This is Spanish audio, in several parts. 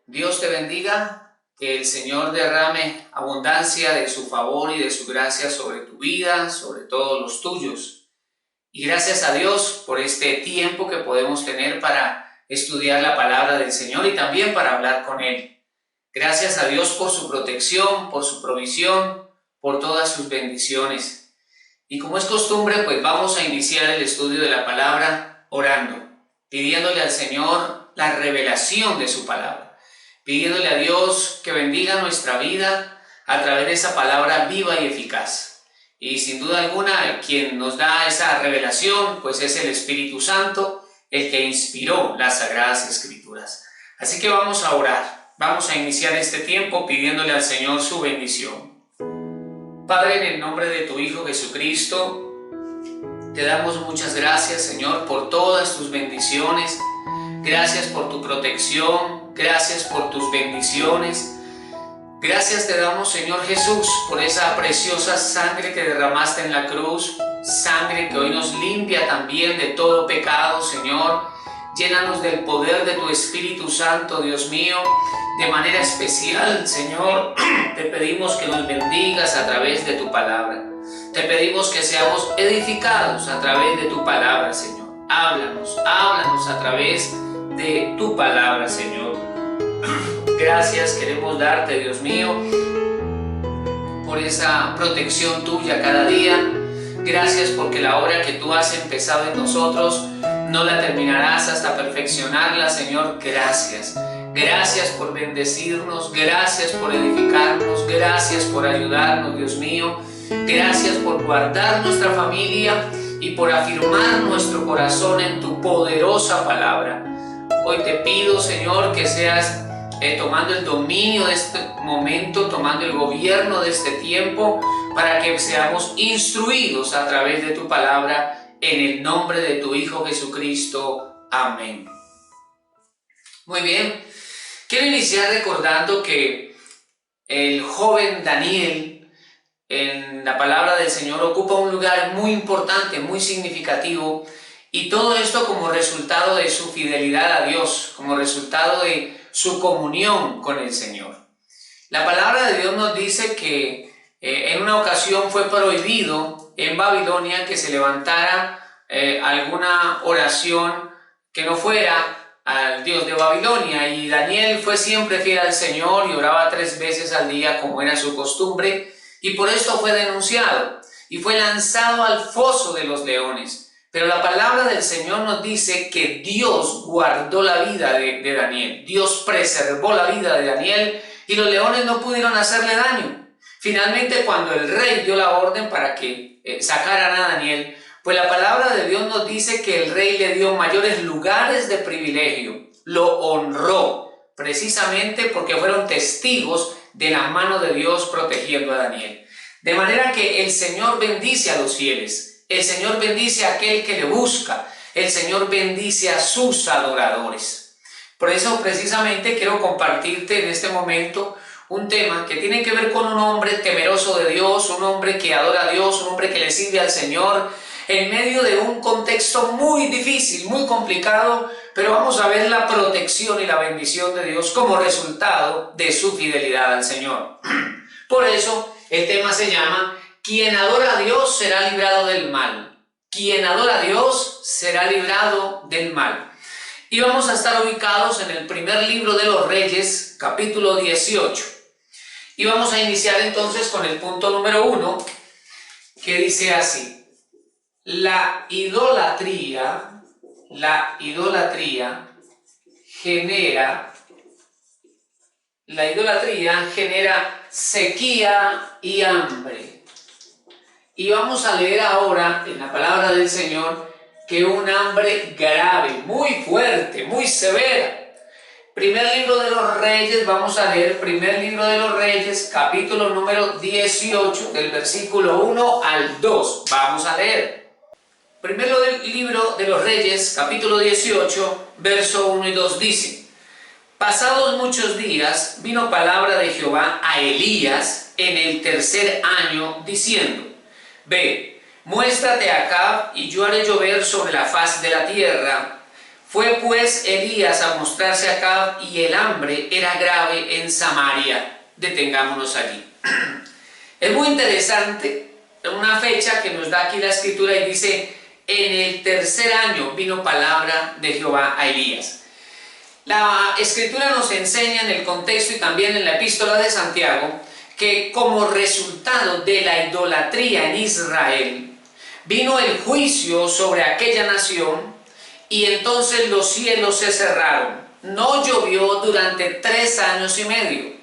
Dios te bendiga, que el Señor derrame abundancia de su favor y de su gracia sobre tu vida, sobre todos los tuyos. Y gracias a Dios por este tiempo que podemos tener para estudiar la palabra del Señor y también para hablar con Él. Gracias a Dios por su protección, por su provisión, por todas sus bendiciones. Y como es costumbre, pues vamos a iniciar el estudio de la palabra orando, pidiéndole al Señor la revelación de su palabra, pidiéndole a Dios que bendiga nuestra vida a través de esa palabra viva y eficaz. Y sin duda alguna, quien nos da esa revelación, pues es el Espíritu Santo, el que inspiró las Sagradas Escrituras. Así que vamos a orar, vamos a iniciar este tiempo pidiéndole al Señor su bendición. Padre, en el nombre de tu Hijo Jesucristo, te damos muchas gracias, Señor, por todas tus bendiciones. Gracias por tu protección, gracias por tus bendiciones. Gracias te damos, Señor Jesús, por esa preciosa sangre que derramaste en la cruz, sangre que hoy nos limpia también de todo pecado, Señor. Llénanos del poder de tu Espíritu Santo, Dios mío, de manera especial, Señor. Te pedimos que nos bendigas a través de tu palabra. Te pedimos que seamos edificados a través de tu palabra, Señor. Háblanos a través de tu palabra, Señor. Gracias queremos darte, Dios mío, por esa protección tuya cada día. Gracias porque la obra que tú has empezado en nosotros no la terminarás hasta perfeccionarla, Señor. Gracias. Gracias por bendecirnos, gracias por edificarnos, gracias por ayudarnos, Dios mío. Gracias por guardar nuestra familia y por afirmar nuestro corazón en tu poderosa palabra. Hoy te pido, Señor, que seas tomando el dominio de este momento, tomando el gobierno de este tiempo, para que seamos instruidos a través de tu palabra, en el nombre de tu Hijo Jesucristo. Amén. Muy bien, quiero iniciar recordando que el joven Daniel, en la palabra del Señor, ocupa un lugar muy importante, muy significativo, y todo esto como resultado de su fidelidad a Dios, como resultado de su comunión con el Señor. La palabra de Dios nos dice que en una ocasión fue prohibido en Babilonia que se levantara alguna oración que no fuera al Dios de Babilonia, y Daniel fue siempre fiel al Señor y oraba 3 veces al día como era su costumbre, y por esto fue denunciado y fue lanzado al foso de los leones. Pero la palabra del Señor nos dice que Dios guardó la vida de Daniel. Dios preservó la vida de Daniel y los leones no pudieron hacerle daño. Finalmente, cuando el rey dio la orden para que sacaran a Daniel, pues la palabra de Dios nos dice que el rey le dio mayores lugares de privilegio. Lo honró precisamente porque fueron testigos de la mano de Dios protegiendo a Daniel. De manera que el Señor bendice a los fieles. El Señor bendice a aquel que le busca. El Señor bendice a sus adoradores. Por eso precisamente quiero compartirte en este momento un tema que tiene que ver con un hombre temeroso de Dios, un hombre que adora a Dios, un hombre que le sirve al Señor en medio de un contexto muy difícil, muy complicado, pero vamos a ver la protección y la bendición de Dios como resultado de su fidelidad al Señor. Por eso el tema se llama: quien adora a Dios será librado del mal. Quien adora a Dios será librado del mal. Y vamos a estar ubicados en el primer libro de los Reyes, capítulo 18. Y vamos a iniciar entonces con el punto número 1, que dice así: La idolatría genera sequía y hambre. Y vamos a leer ahora en la palabra del Señor que un hambre grave, muy fuerte, muy severa. Primer libro de los Reyes, vamos a leer primer libro de los Reyes, capítulo número 18, del versículo 1 al 2. Vamos a leer. Primero del libro de los Reyes, capítulo 18, verso 1 y 2 dice: Pasados muchos días, vino palabra de Jehová a Elías en el 3er año, diciendo: Ve, muéstrate a Acab, y yo haré llover sobre la faz de la tierra. Fue pues Elías a mostrarse a Acab, y el hambre era grave en Samaria. Detengámonos allí. Es muy interesante una fecha que nos da aquí la escritura y dice: en el tercer año vino palabra de Jehová a Elías. La escritura nos enseña en el contexto y también en la epístola de Santiago que como resultado de la idolatría en Israel vino el juicio sobre aquella nación, y entonces los cielos se cerraron. No llovió durante 3 años y medio.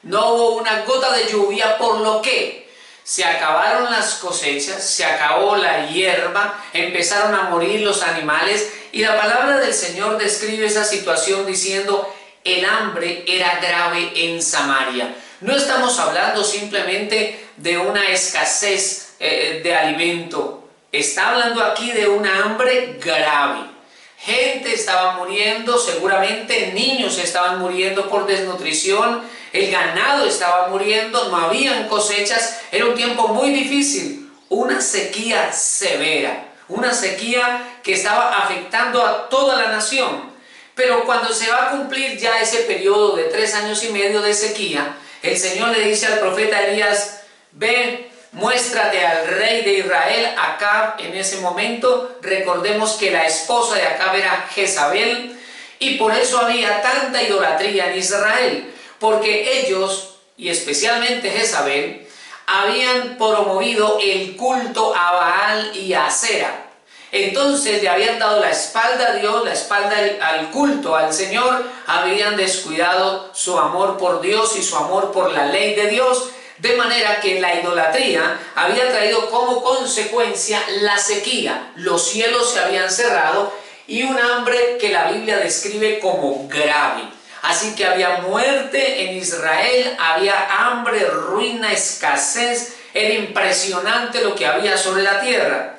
No hubo una gota de lluvia, por lo que se acabaron las cosechas, se acabó la hierba, empezaron a morir los animales, y la palabra del Señor describe esa situación diciendo: el hambre era grave en Samaria. No estamos hablando simplemente de una escasez de alimento, está hablando aquí de una hambre grave. Gente estaba muriendo, seguramente niños estaban muriendo por desnutrición, el ganado estaba muriendo, no habían cosechas, era un tiempo muy difícil, una sequía severa, una sequía que estaba afectando a toda la nación. Pero cuando se va a cumplir ya ese periodo de 3 años y medio de sequía, el Señor le dice al profeta Elías: ven, muéstrate al rey de Israel, Acab. En ese momento, recordemos que la esposa de Acab era Jezabel, y por eso había tanta idolatría en Israel, porque ellos, y especialmente Jezabel, habían promovido el culto a Baal y a Asera. Entonces le habían dado la espalda a Dios, la espalda al culto al Señor, habían descuidado su amor por Dios y su amor por la ley de Dios, de manera que la idolatría había traído como consecuencia la sequía. Los cielos se habían cerrado y un hambre que la Biblia describe como grave. Así que había muerte en Israel, había hambre, ruina, escasez, era impresionante lo que había sobre la tierra.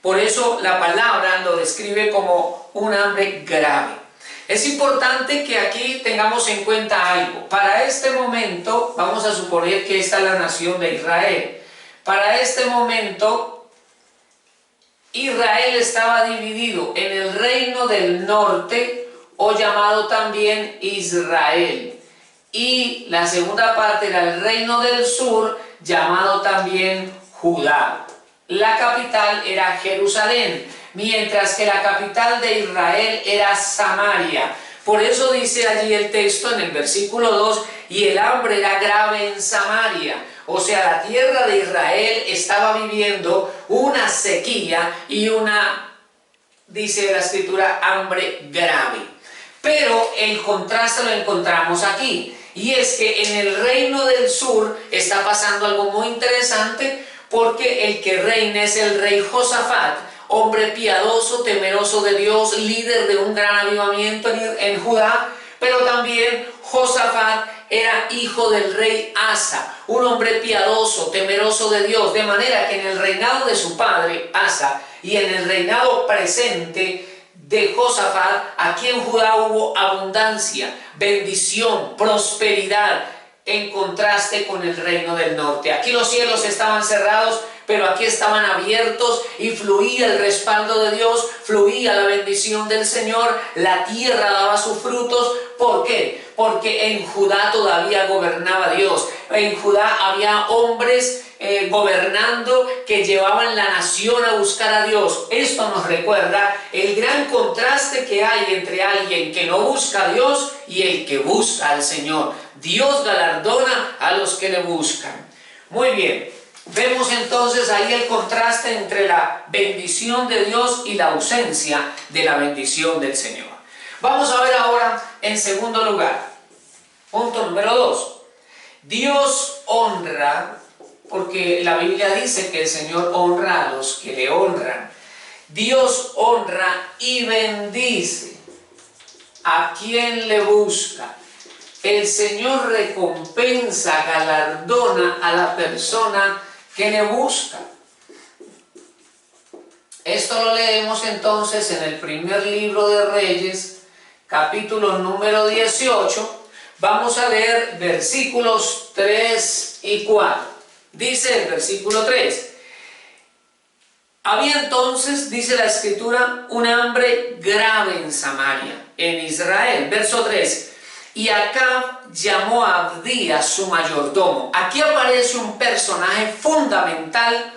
Por eso la palabra lo describe como un hambre grave. Es importante que aquí tengamos en cuenta algo. Para este momento, vamos a suponer que esta es la nación de Israel. Para este momento, Israel estaba dividido en el reino del norte, o llamado también Israel, y la segunda parte era el reino del sur, llamado también Judá. La capital era Jerusalén, mientras que la capital de Israel era Samaria. Por eso dice allí el texto en el versículo 2: y el hambre era grave en Samaria. O sea, la tierra de Israel estaba viviendo una sequía y una, dice la escritura, hambre grave. Pero el contraste lo encontramos aquí, y es que en el reino del sur está pasando algo muy interesante, porque el que reina es el rey Josafat, hombre piadoso, temeroso de Dios, líder de un gran avivamiento en Judá. Pero también Josafat era hijo del rey Asa, un hombre piadoso, temeroso de Dios, de manera que en el reinado de su padre Asa y en el reinado presente de Josafat, aquí en Judá hubo abundancia, bendición, prosperidad, en contraste con el reino del norte. Aquí los cielos estaban cerrados, pero aquí estaban abiertos y fluía el respaldo de Dios, fluía la bendición del Señor, la tierra daba sus frutos. ¿Por qué? Porque en Judá todavía gobernaba Dios. En Judá había hombres gobernando que llevaban la nación a buscar a Dios. Esto nos recuerda el gran contraste que hay entre alguien que no busca a Dios y el que busca al Señor. Dios galardona a los que le buscan. Muy bien, vemos entonces ahí el contraste entre la bendición de Dios y la ausencia de la bendición del Señor. Vamos a ver ahora en segundo lugar, punto número 2. Dios honra, porque la Biblia dice que el Señor honra a los que le honran. Dios honra y bendice a quien le busca. El Señor recompensa, galardona a la persona que le busca. Esto lo leemos entonces en el primer libro de Reyes, capítulo número 18. Vamos a leer versículos 3 y 4. Dice el versículo 3: Había entonces, dice la Escritura, un hambre grave en Samaria, en Israel. Verso 3. Y Acab llamó a Abdías su mayordomo. Aquí aparece un personaje fundamental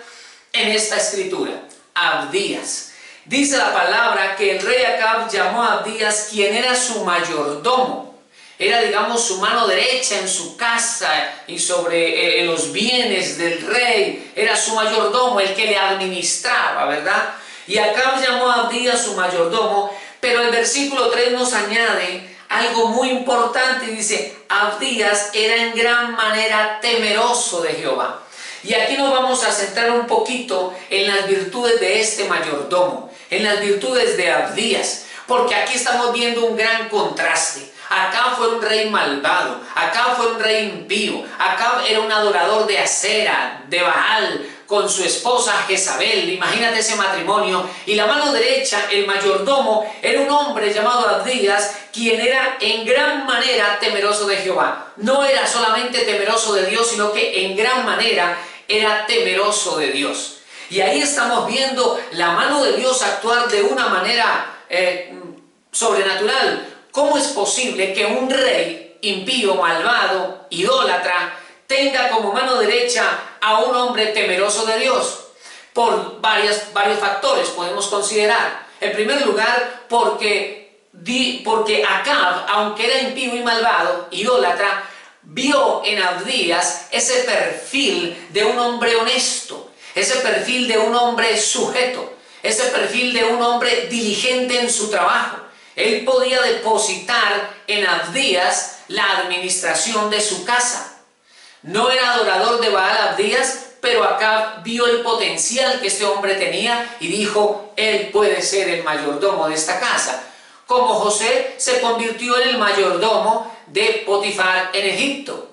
en esta escritura, Abdías. Dice la palabra que el rey Acab llamó a Abdías, quien era su mayordomo. Era, digamos, su mano derecha en su casa y sobre los bienes del rey. Era su mayordomo, el que le administraba, ¿verdad? Y Acab llamó a Abdías su mayordomo, pero el versículo 3 nos añade algo muy importante y dice, Abdías era en gran manera temeroso de Jehová. Y aquí nos vamos a centrar un poquito en las virtudes de este mayordomo, en las virtudes de Abdías, porque aquí estamos viendo un gran contraste. Acab fue un rey malvado, Acab fue un rey impío, Acab era un adorador de Acera, de Baal, con su esposa Jezabel. Imagínate ese matrimonio. Y la mano derecha, el mayordomo, era un hombre llamado Abdías, quien era en gran manera temeroso de Jehová. No era solamente temeroso de Dios, sino que en gran manera era temeroso de Dios. Y ahí estamos viendo la mano de Dios actuar de una manera sobrenatural. ¿Cómo es posible que un rey impío, malvado, idólatra, tenga como mano derecha a un hombre temeroso de Dios? Por varios factores podemos considerar. En primer lugar, porque Acab, aunque era impío y malvado, idólatra, vio en Abdías ese perfil de un hombre honesto, ese perfil de un hombre sujeto, ese perfil de un hombre diligente en su trabajo. Él podía depositar en Abdías la administración de su casa. No era adorador de Baal Abdías, pero Acab vio el potencial que este hombre tenía y dijo, él puede ser el mayordomo de esta casa. Como José se convirtió en el mayordomo de Potifar en Egipto.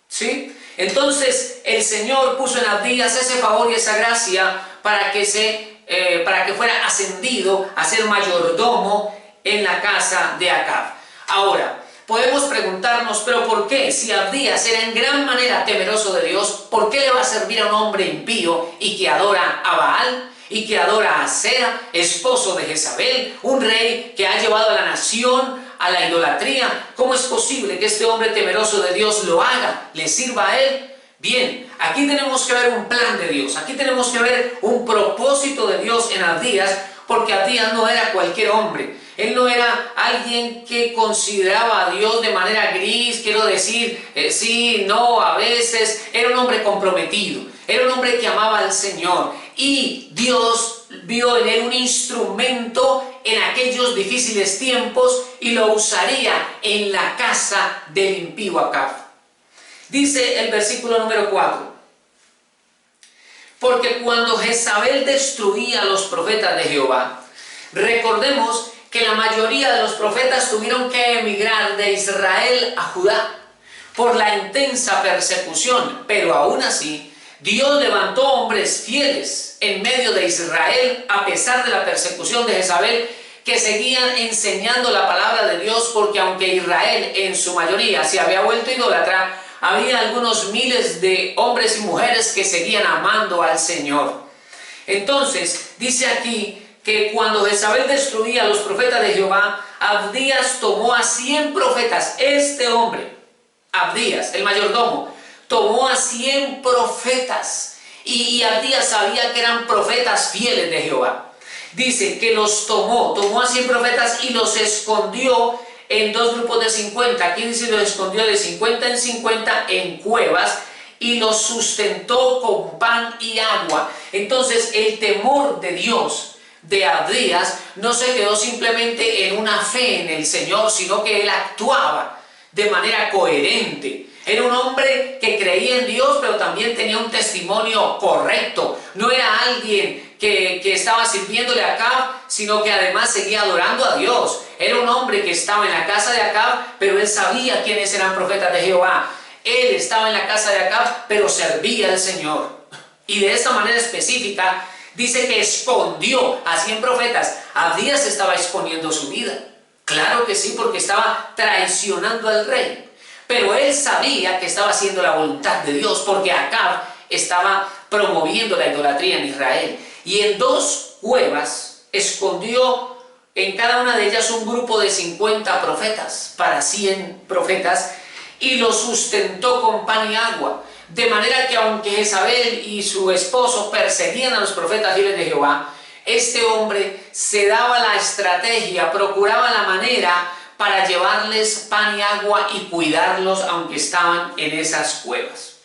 ¿Sí? Entonces el Señor puso en Abdías ese favor y esa gracia para que fuera ascendido a ser mayordomo en la casa de Acab. Ahora, podemos preguntarnos, ¿pero por qué? Si Abdías era en gran manera temeroso de Dios, ¿por qué le va a servir a un hombre impío y que adora a Baal y que adora a Acera, esposo de Jezabel, un rey que ha llevado a la nación a la idolatría? ¿Cómo es posible que este hombre temeroso de Dios lo haga, le sirva a él? Bien, aquí tenemos que ver un plan de Dios, aquí tenemos que ver un propósito de Dios en Abdías, porque Abdías no era cualquier hombre. Él no era alguien que consideraba a Dios de manera gris, quiero decir, sí, no, a veces. Era un hombre comprometido, era un hombre que amaba al Señor. Y Dios vio en él un instrumento en aquellos difíciles tiempos y lo usaría en la casa del impío Acab. Dice el versículo número 4. Porque cuando Jezabel destruía a los profetas de Jehová, recordemos que la mayoría de los profetas tuvieron que emigrar de Israel a Judá por la intensa persecución, pero aún así Dios levantó hombres fieles en medio de Israel a pesar de la persecución de Jezabel, que seguían enseñando la palabra de Dios, porque aunque Israel en su mayoría se había vuelto idólatra, había algunos miles de hombres y mujeres que seguían amando al Señor. Entonces dice aquí que cuando Jezabel destruía a los profetas de Jehová, Abdías tomó a 100 profetas. Este hombre, Abdías, el mayordomo, tomó a 100 profetas. Y Abdías sabía que eran profetas fieles de Jehová. Dice que los tomó a 100 profetas y los escondió en dos grupos de 50. Aquí dice los escondió de 50 en 50 en cuevas y los sustentó con pan y agua. Entonces el temor de Dios de Abdías no se quedó simplemente en una fe en el Señor, sino que él actuaba de manera coherente. Era un hombre que creía en Dios, pero también tenía un testimonio correcto. No era alguien que estaba sirviéndole a Acab, sino que además seguía adorando a Dios. Era un hombre que estaba en la casa de Acab, pero él sabía quiénes eran profetas de Jehová. Él estaba en la casa de Acab, pero servía al Señor. Y de esta manera específica, dice que escondió a 100 profetas. Abdías estaba exponiendo su vida. Claro que sí, porque estaba traicionando al rey. Pero él sabía que estaba haciendo la voluntad de Dios, porque Acab estaba promoviendo la idolatría en Israel. y en 2 cuevas escondió en cada una de ellas un grupo de 50 profetas, para 100 profetas, y los sustentó con pan y agua. De manera que aunque Jezabel y su esposo perseguían a los profetas fieles de Jehová, este hombre se daba la estrategia, procuraba la manera para llevarles pan y agua y cuidarlos aunque estaban en esas cuevas.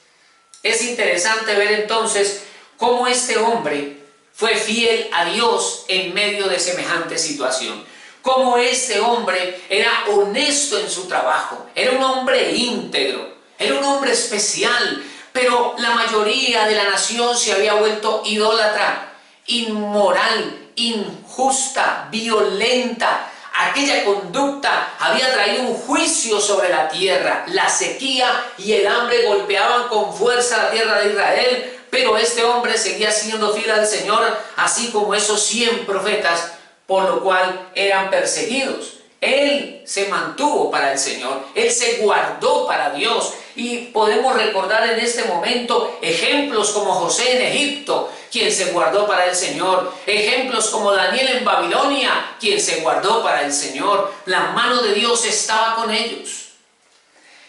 Es interesante ver entonces cómo este hombre fue fiel a Dios en medio de semejante situación. Cómo este hombre era honesto en su trabajo, era un hombre íntegro, era un hombre especial, pero la mayoría de la nación se había vuelto idólatra, inmoral, injusta, violenta. Aquella conducta había traído un juicio sobre la tierra. La sequía y el hambre golpeaban con fuerza la tierra de Israel, pero este hombre seguía siendo fiel al Señor, así como esos 100 profetas, por lo cual eran perseguidos. Él se mantuvo para el Señor, él se guardó para Dios, y podemos recordar en este momento ejemplos como José en Egipto, quien se guardó para el Señor, ejemplos como Daniel en Babilonia, quien se guardó para el Señor. La mano de Dios estaba con ellos.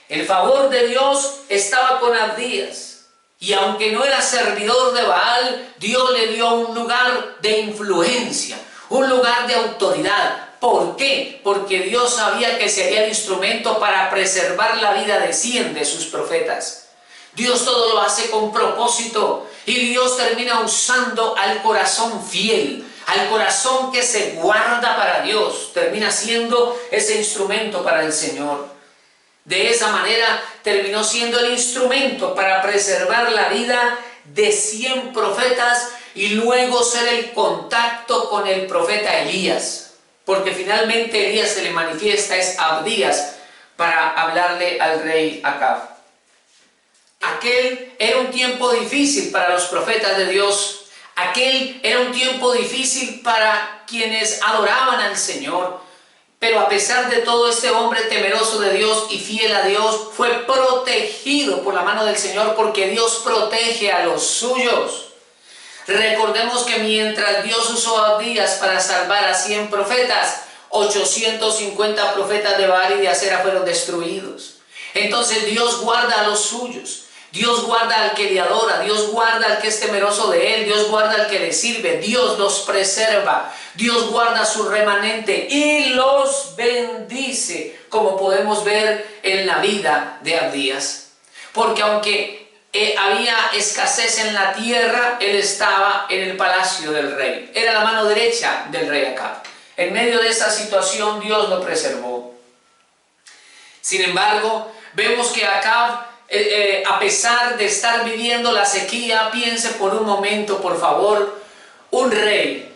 El favor de Dios estaba con Abdías, y aunque no era servidor de Baal, Dios le dio un lugar de influencia, un lugar de autoridad. ¿Por qué? Porque Dios sabía que sería el instrumento para preservar la vida de 100 de sus profetas. Dios todo lo hace con propósito, y Dios termina usando al corazón fiel, al corazón que se guarda para Dios, termina siendo ese instrumento para el Señor. De esa manera terminó siendo el instrumento para preservar la vida de 100 profetas y luego ser el contacto con el profeta Elías. Porque finalmente Elías se le manifiesta es Abdías para hablarle al rey Acab. Aquel era un tiempo difícil para los profetas de Dios. Aquel era un tiempo difícil para quienes adoraban al Señor. Pero a pesar de todo, este hombre temeroso de Dios y fiel a Dios fue protegido por la mano del Señor, porque Dios protege a los suyos. Recordemos que mientras Dios usó a Abdías para salvar a 100 profetas, 850 profetas de Baal y de Acera fueron destruidos. Entonces Dios guarda a los suyos. Dios guarda al que le adora, Dios guarda al que es temeroso de Él, Dios guarda al que le sirve, Dios los preserva, Dios guarda a su remanente y los bendice, como podemos ver en la vida de Abdías. Porque aunque había escasez en la tierra, él estaba en el palacio del rey, era la mano derecha del rey Acab. En medio de esa situación Dios lo preservó. Sin embargo, vemos que Acab, a pesar de estar viviendo la sequía, piense por un momento, por favor, un rey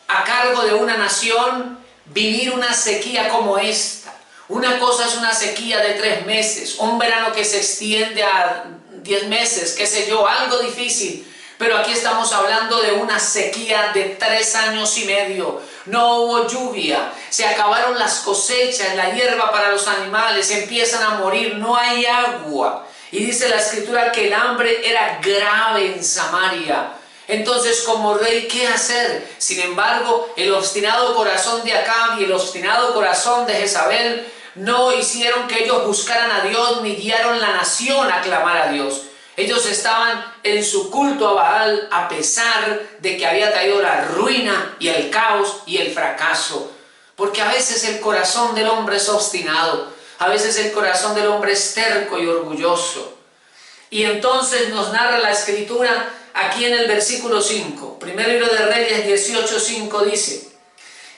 a cargo de una nación, vivir una sequía como esta. Una cosa es una sequía de 3 meses, un verano que se extiende a 10 meses, qué sé yo, algo difícil. Pero aquí estamos hablando de una sequía de 3 años y medio. No hubo lluvia, se acabaron las cosechas, la hierba para los animales empiezan a morir, no hay agua. Y dice la escritura que el hambre era grave en Samaria. Entonces, como rey, ¿qué hacer? Sin embargo, el obstinado corazón de Acab y el obstinado corazón de Jezabel no hicieron que ellos buscaran a Dios ni guiaron la nación a clamar a Dios. Ellos estaban en su culto a Baal, a pesar de que había traído la ruina y el caos y el fracaso. Porque a veces el corazón del hombre es obstinado, a veces el corazón del hombre es terco y orgulloso. Y entonces nos narra la escritura aquí en el versículo 5, primer libro de Reyes 18:5 dice: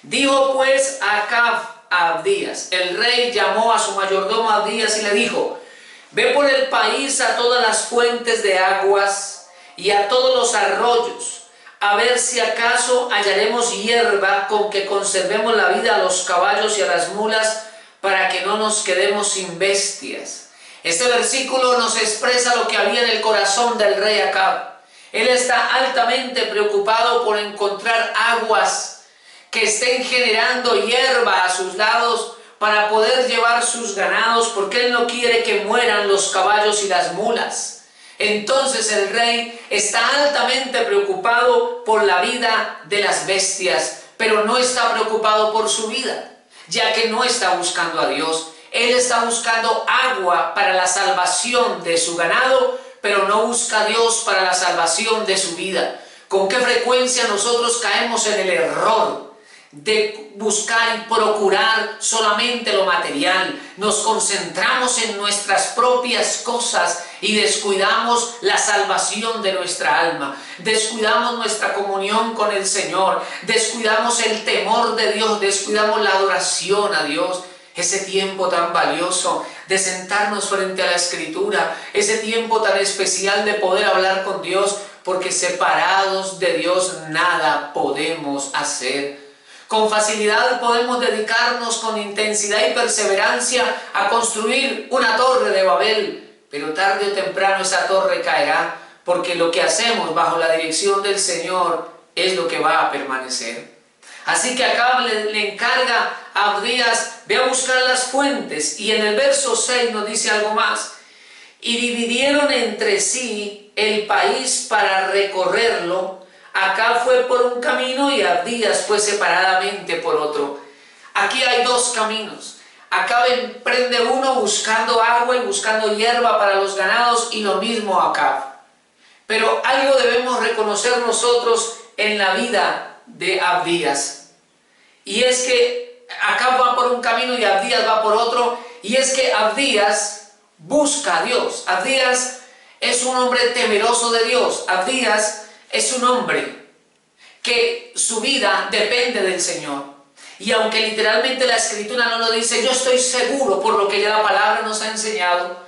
dijo pues Acab a Abdías, el rey llamó a su mayordomo Abdías y le dijo: ve por el país a todas las fuentes de aguas y a todos los arroyos, a ver si acaso hallaremos hierba con que conservemos la vida a los caballos y a las mulas, para que no nos quedemos sin bestias. Este versículo nos expresa lo que había en el corazón del rey Acab. Él está altamente preocupado por encontrar aguas que estén generando hierba a sus lados para poder llevar sus ganados, porque él no quiere que mueran los caballos y las mulas. Entonces el rey está altamente preocupado por la vida de las bestias, pero no está preocupado por su vida, ya que no está buscando a Dios. Él está buscando agua para la salvación de su ganado, pero no busca a Dios para la salvación de su vida. ¿Con qué frecuencia nosotros caemos en el error de buscar y procurar solamente lo material? Nos concentramos en nuestras propias cosas y descuidamos la salvación de nuestra alma, descuidamos nuestra comunión con el Señor, descuidamos el temor de Dios, descuidamos la adoración a Dios. Ese tiempo tan valioso de sentarnos frente a la Escritura, ese tiempo tan especial de poder hablar con Dios, porque separados de Dios nada podemos hacer. Con facilidad podemos dedicarnos con intensidad y perseverancia a construir una torre de Babel, pero tarde o temprano esa torre caerá, porque lo que hacemos bajo la dirección del Señor es lo que va a permanecer. Así que Acab le encarga a Abdías, ve a buscar las fuentes, y en el verso 6 nos dice algo más. Y dividieron entre sí el país para recorrerlo. Acab fue por un camino y Abdías fue separadamente por otro. Aquí hay dos caminos. Acab emprende uno buscando agua y buscando hierba para los ganados, y lo mismo Acab. Pero algo debemos reconocer nosotros en la vida de Abdías, y es que Acab va por un camino y Abdías va por otro, y es que Abdías busca a Dios. Abdías es un hombre temeroso de Dios. Abdías es un hombre que su vida depende del Señor. Y aunque literalmente la Escritura no lo dice, yo estoy seguro, por lo que ya la palabra nos ha enseñado,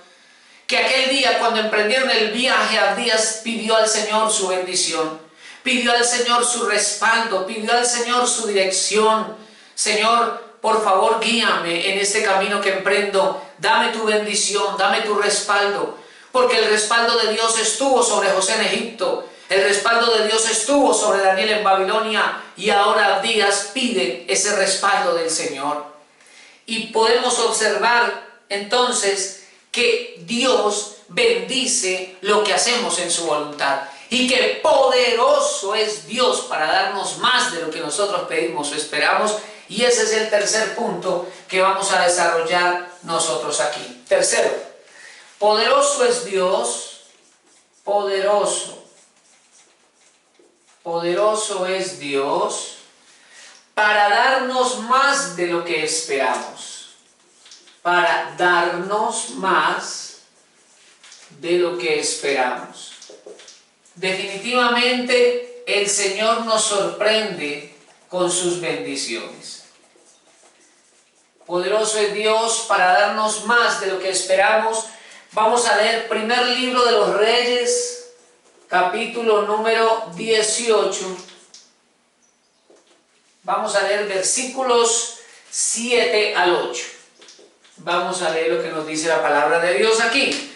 que aquel día cuando emprendieron el viaje, Abdías pidió al Señor su bendición, pidió al Señor su respaldo, pidió al Señor su dirección. Señor, por favor, guíame en este camino que emprendo, dame tu bendición, dame tu respaldo, porque el respaldo de Dios estuvo sobre José en Egipto, el respaldo de Dios estuvo sobre Daniel en Babilonia, y ahora Abdías pide ese respaldo del Señor. Y podemos observar entonces que Dios bendice lo que hacemos en su voluntad, y que poderoso es Dios para darnos más de lo que nosotros pedimos o esperamos. Y ese es el tercer punto que vamos a desarrollar nosotros aquí. Tercero, poderoso es Dios, poderoso es Dios para darnos más de lo que esperamos, para darnos más de lo que esperamos. Definitivamente el Señor nos sorprende con sus bendiciones. Poderoso es Dios para darnos más de lo que esperamos. Vamos a leer primer libro de los Reyes, capítulo número 18. Vamos a leer versículos 7 al 8. Vamos a leer lo que nos dice la palabra de Dios aquí.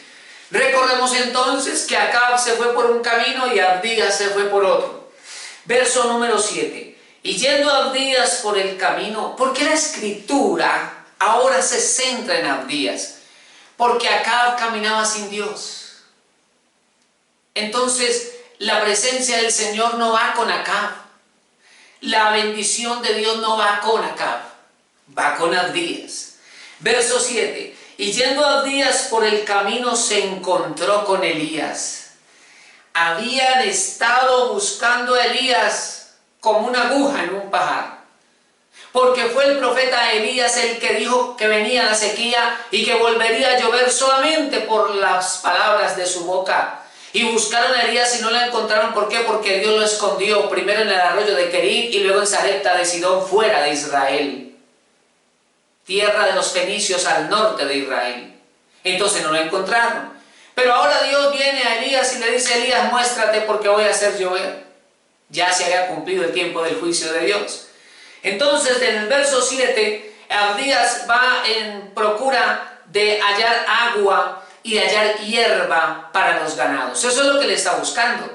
Recordemos entonces que Acab se fue por un camino y Abdías se fue por otro. Verso número 7. Y yendo Abdías por el camino, ¿por qué la Escritura ahora se centra en Abdías? Porque Acab caminaba sin Dios. Entonces, la presencia del Señor no va con Acab. La bendición de Dios no va con Acab, va con Abdías. Verso 7. Y yendo Abdías por el camino se encontró con Elías. Habían estado buscando a Elías como una aguja en un pajar, porque fue el profeta Elías el que dijo que venía la sequía y que volvería a llover solamente por las palabras de su boca. Y buscaron a Elías y no lo encontraron. ¿Por qué? Porque Dios lo escondió primero en el arroyo de Querit y luego en Sarepta de Sidón, fuera de Israel, tierra de los fenicios al norte de Israel. Entonces no lo encontraron. Pero ahora Dios viene a Elías y le dice: Elías, muéstrate porque voy a hacer llover. Ya se había cumplido el tiempo del juicio de Dios. Entonces, en el verso 7, Abdías va en procura de hallar agua y de hallar hierba para los ganados. Eso es lo que le está buscando.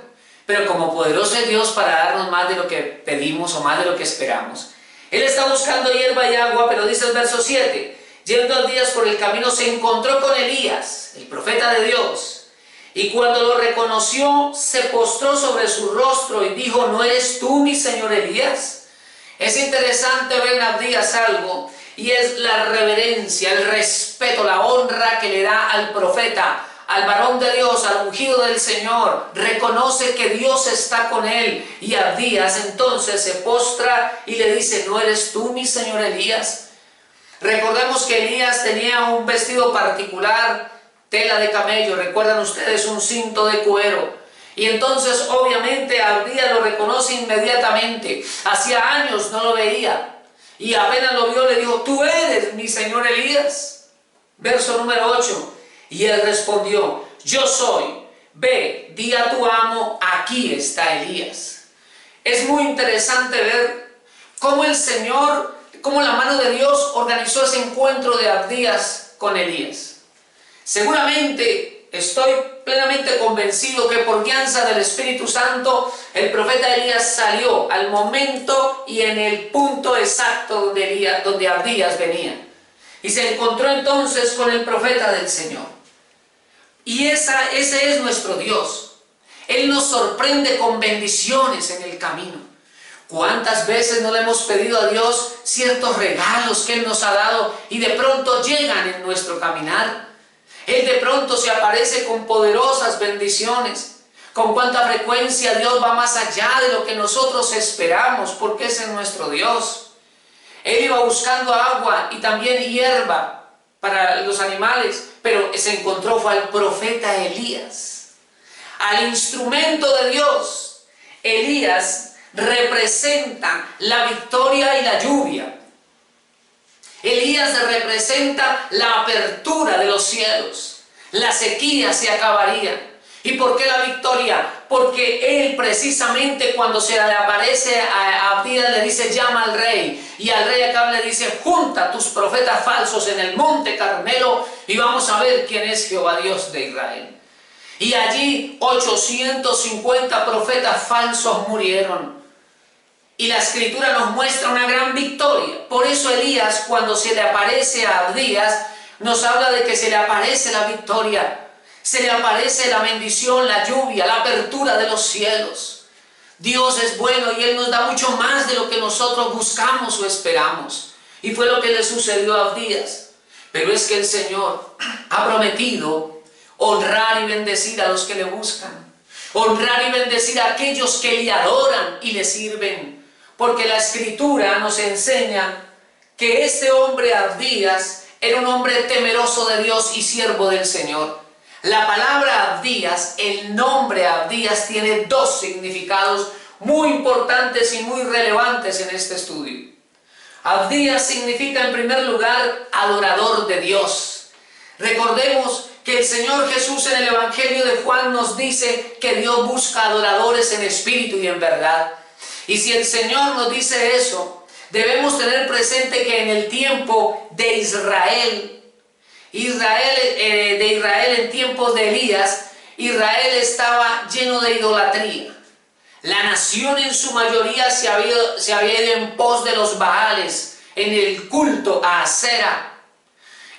Pero como poderoso es Dios para darnos más de lo que pedimos o más de lo que esperamos, Él está buscando hierba y agua, pero dice el verso 7, yendo Abdías por el camino se encontró con Elías, el profeta de Dios. Y cuando lo reconoció, se postró sobre su rostro y dijo: ¿no eres tú, mi señor Elías? Es interesante ver en Abdías algo, y es la reverencia, el respeto, la honra que le da al profeta, al varón de Dios, al ungido del Señor. Reconoce que Dios está con él, y Abdías entonces se postra y le dice: ¿no eres tú, mi señor Elías? Recordemos que Elías tenía un vestido particular, tela de camello, recuerdan ustedes, un cinto de cuero. Y entonces obviamente Abdías lo reconoce inmediatamente. Hacía años no lo veía, y apenas lo vio le dijo: ¿tú eres mi señor Elías? Verso número 8. Y él respondió: yo soy. Ve, di a tu amo, aquí está Elías. Es muy interesante ver cómo el Señor, cómo la mano de Dios organizó ese encuentro de Abdías con Elías. Seguramente, estoy plenamente convencido que por guianza del Espíritu Santo, el profeta Elías salió al momento y en el punto exacto donde Abdías venía. Y se encontró entonces con el profeta del Señor. Y ese es nuestro Dios. Él nos sorprende con bendiciones en el camino. ¿Cuántas veces no le hemos pedido a Dios ciertos regalos que Él nos ha dado y de pronto llegan en nuestro caminar? Él de pronto se aparece con poderosas bendiciones. Con cuánta frecuencia Dios va más allá de lo que nosotros esperamos, porque ese es nuestro Dios. Él iba buscando agua y también hierba para los animales, pero se encontró fue al profeta Elías, al instrumento de Dios. Elías representa la victoria y la lluvia. Elías representa la apertura de los cielos. La sequía se acabaría. ¿Y por qué la victoria? Porque él precisamente cuando se le aparece a Abdías le dice: llama al rey. Y al rey Acab le dice: junta tus profetas falsos en el monte Carmelo y vamos a ver quién es Jehová Dios de Israel. Y allí 850 profetas falsos murieron. Y la Escritura nos muestra una gran victoria. Por eso Elías, cuando se le aparece a Abdías, nos habla de que se le aparece la victoria. Se le aparece la bendición, la lluvia, la apertura de los cielos. Dios es bueno y Él nos da mucho más de lo que nosotros buscamos o esperamos. Y fue lo que le sucedió a Abdías. Pero es que el Señor ha prometido honrar y bendecir a los que le buscan. Honrar y bendecir a aquellos que le adoran y le sirven. Porque la Escritura nos enseña que este hombre Abdías era un hombre temeroso de Dios y siervo del Señor. La palabra Abdías, el nombre Abdías, tiene dos significados muy importantes y muy relevantes en este estudio. Abdías significa en primer lugar adorador de Dios. Recordemos que el Señor Jesús en el Evangelio de Juan nos dice que Dios busca adoradores en espíritu y en verdad. Y si el Señor nos dice eso, debemos tener presente que en el tiempo de Israel en tiempos de Elías, Israel estaba lleno de idolatría. La nación en su mayoría se había ido en pos de los Baales, en el culto a Asera.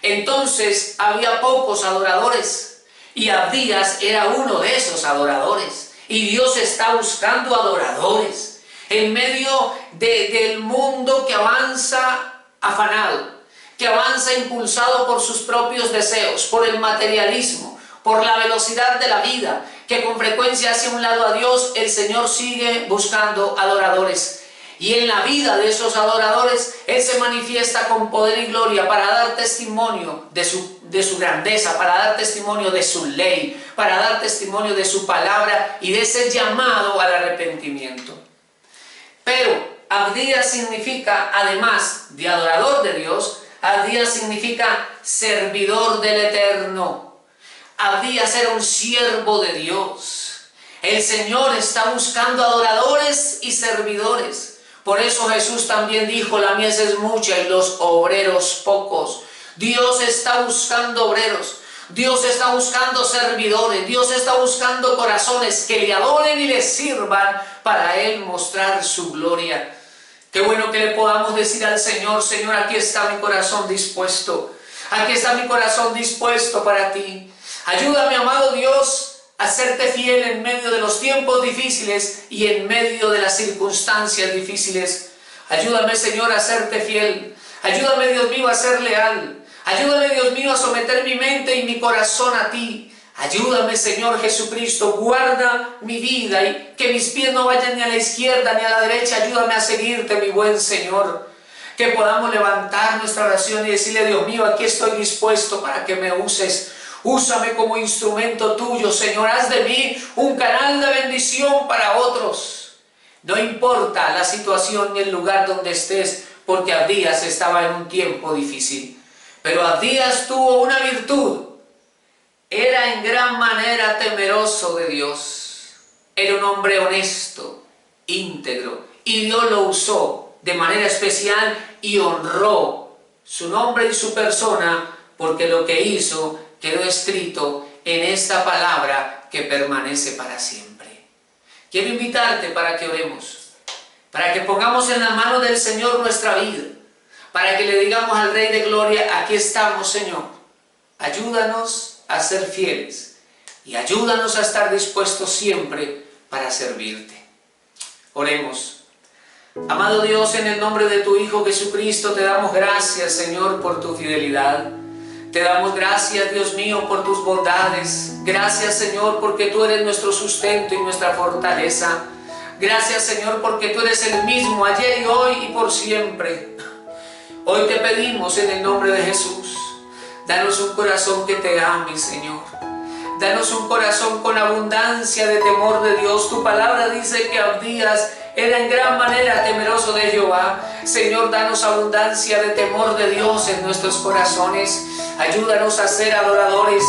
Entonces había pocos adoradores y Abdías era uno de esos adoradores. Y Dios está buscando adoradores en medio del mundo que avanza afanado, que avanza impulsado por sus propios deseos, por el materialismo, por la velocidad de la vida, que con frecuencia hace a un lado a Dios. El Señor sigue buscando adoradores. Y en la vida de esos adoradores, Él se manifiesta con poder y gloria para dar testimonio de su grandeza, para dar testimonio de su ley, para dar testimonio de su palabra y de ese llamado al arrepentimiento. Pero Abdías significa, además de adorador de Dios, Abdías significa servidor del Eterno. Abdías era un siervo de Dios. El Señor está buscando adoradores y servidores. Por eso Jesús también dijo: la mies es mucha y los obreros pocos. Dios está buscando obreros. Dios está buscando servidores. Dios está buscando corazones que le adoren y le sirvan para Él mostrar su gloria. Qué bueno que le podamos decir al Señor: Señor, aquí está mi corazón dispuesto. Aquí está mi corazón dispuesto para ti. Ayúdame, amado Dios, a serte fiel en medio de los tiempos difíciles y en medio de las circunstancias difíciles. Ayúdame, Señor, a serte fiel. Ayúdame, Dios mío, a ser leal. Ayúdame, Dios mío, a someter mi mente y mi corazón a ti. Ayúdame, Señor Jesucristo, guarda mi vida y que mis pies no vayan ni a la izquierda ni a la derecha. Ayúdame a seguirte, mi buen Señor. Que podamos levantar nuestra oración y decirle: Dios mío, aquí estoy dispuesto para que me uses. Úsame como instrumento tuyo, Señor. Haz de mí un canal de bendición para otros. No importa la situación ni el lugar donde estés, porque Abdías estaba en un tiempo difícil. Pero Abdías tuvo una virtud. Era en gran manera temeroso de Dios. Era un hombre honesto, íntegro. Y Dios lo usó de manera especial y honró su nombre y su persona, porque lo que hizo quedó escrito en esta palabra que permanece para siempre. Quiero invitarte para que oremos, para que pongamos en la mano del Señor nuestra vida, para que le digamos al Rey de Gloria: aquí estamos, Señor. Ayúdanos a ser fieles y ayúdanos a estar dispuestos siempre para servirte. Oremos. Amado Dios, en el nombre de tu Hijo Jesucristo, te damos gracias, Señor, por tu fidelidad. Te damos gracias, Dios mío, por tus bondades. Gracias, Señor, porque tú eres nuestro sustento y nuestra fortaleza. Gracias, Señor, porque tú eres el mismo ayer y hoy y por siempre. Hoy te pedimos en el nombre de Jesús, danos un corazón que te ame, Señor. Danos un corazón con abundancia de temor de Dios. Tu palabra dice que Abdías era en gran manera temeroso de Jehová. Señor, danos abundancia de temor de Dios en nuestros corazones. Ayúdanos a ser adoradores.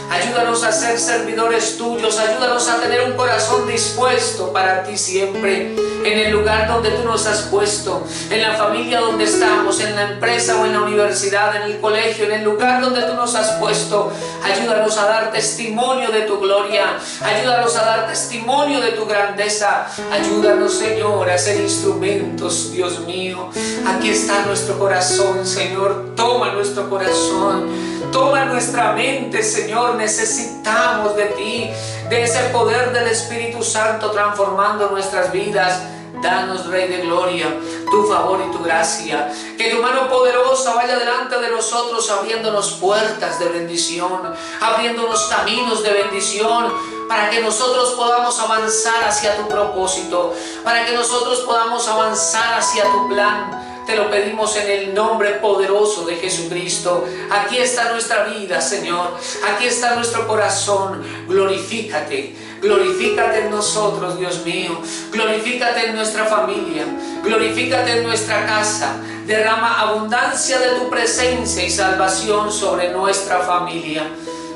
Ayúdanos a ser servidores tuyos. Ayúdanos a tener un corazón dispuesto para ti siempre. En el lugar donde tú nos has puesto, en la familia donde estamos, en la empresa o en la universidad, en el colegio, en el lugar donde tú nos has puesto. Ayúdanos a dar testimonio de tu gloria. Ayúdanos a dar testimonio de tu grandeza. Ayúdanos, Señor, a ser instrumentos, Dios mío. Aquí está nuestro corazón, Señor. Toma nuestro corazón. Toma nuestra mente, Señor. Necesitamos de ti, de ese poder del Espíritu Santo transformando nuestras vidas. Danos, Rey de Gloria, tu favor y tu gracia. Que tu mano poderosa vaya delante de nosotros, abriéndonos puertas de bendición, abriéndonos caminos de bendición, para que nosotros podamos avanzar hacia tu propósito, para que nosotros podamos avanzar hacia tu plan. Te lo pedimos en el nombre poderoso de Jesucristo. Aquí está nuestra vida, Señor. Aquí está nuestro corazón. Glorifícate. Glorifícate en nosotros, Dios mío. Glorifícate en nuestra familia. Glorifícate en nuestra casa. Derrama abundancia de tu presencia y salvación sobre nuestra familia.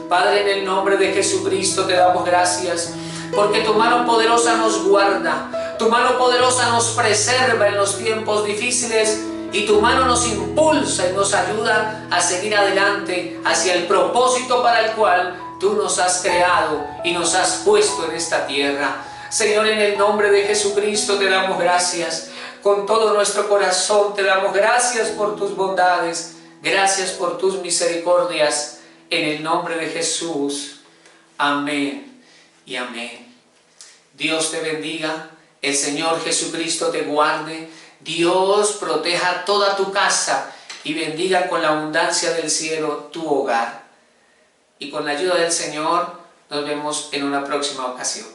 Padre, en el nombre de Jesucristo te damos gracias, porque tu mano poderosa nos guarda. Tu mano poderosa nos preserva en los tiempos difíciles y tu mano nos impulsa y nos ayuda a seguir adelante hacia el propósito para el cual tú nos has creado y nos has puesto en esta tierra. Señor, en el nombre de Jesucristo te damos gracias. Con todo nuestro corazón te damos gracias por tus bondades. Gracias por tus misericordias. En el nombre de Jesús. Amén y amén. Dios te bendiga. El Señor Jesucristo te guarde. Dios proteja toda tu casa y bendiga con la abundancia del cielo tu hogar. Y con la ayuda del Señor nos vemos en una próxima ocasión.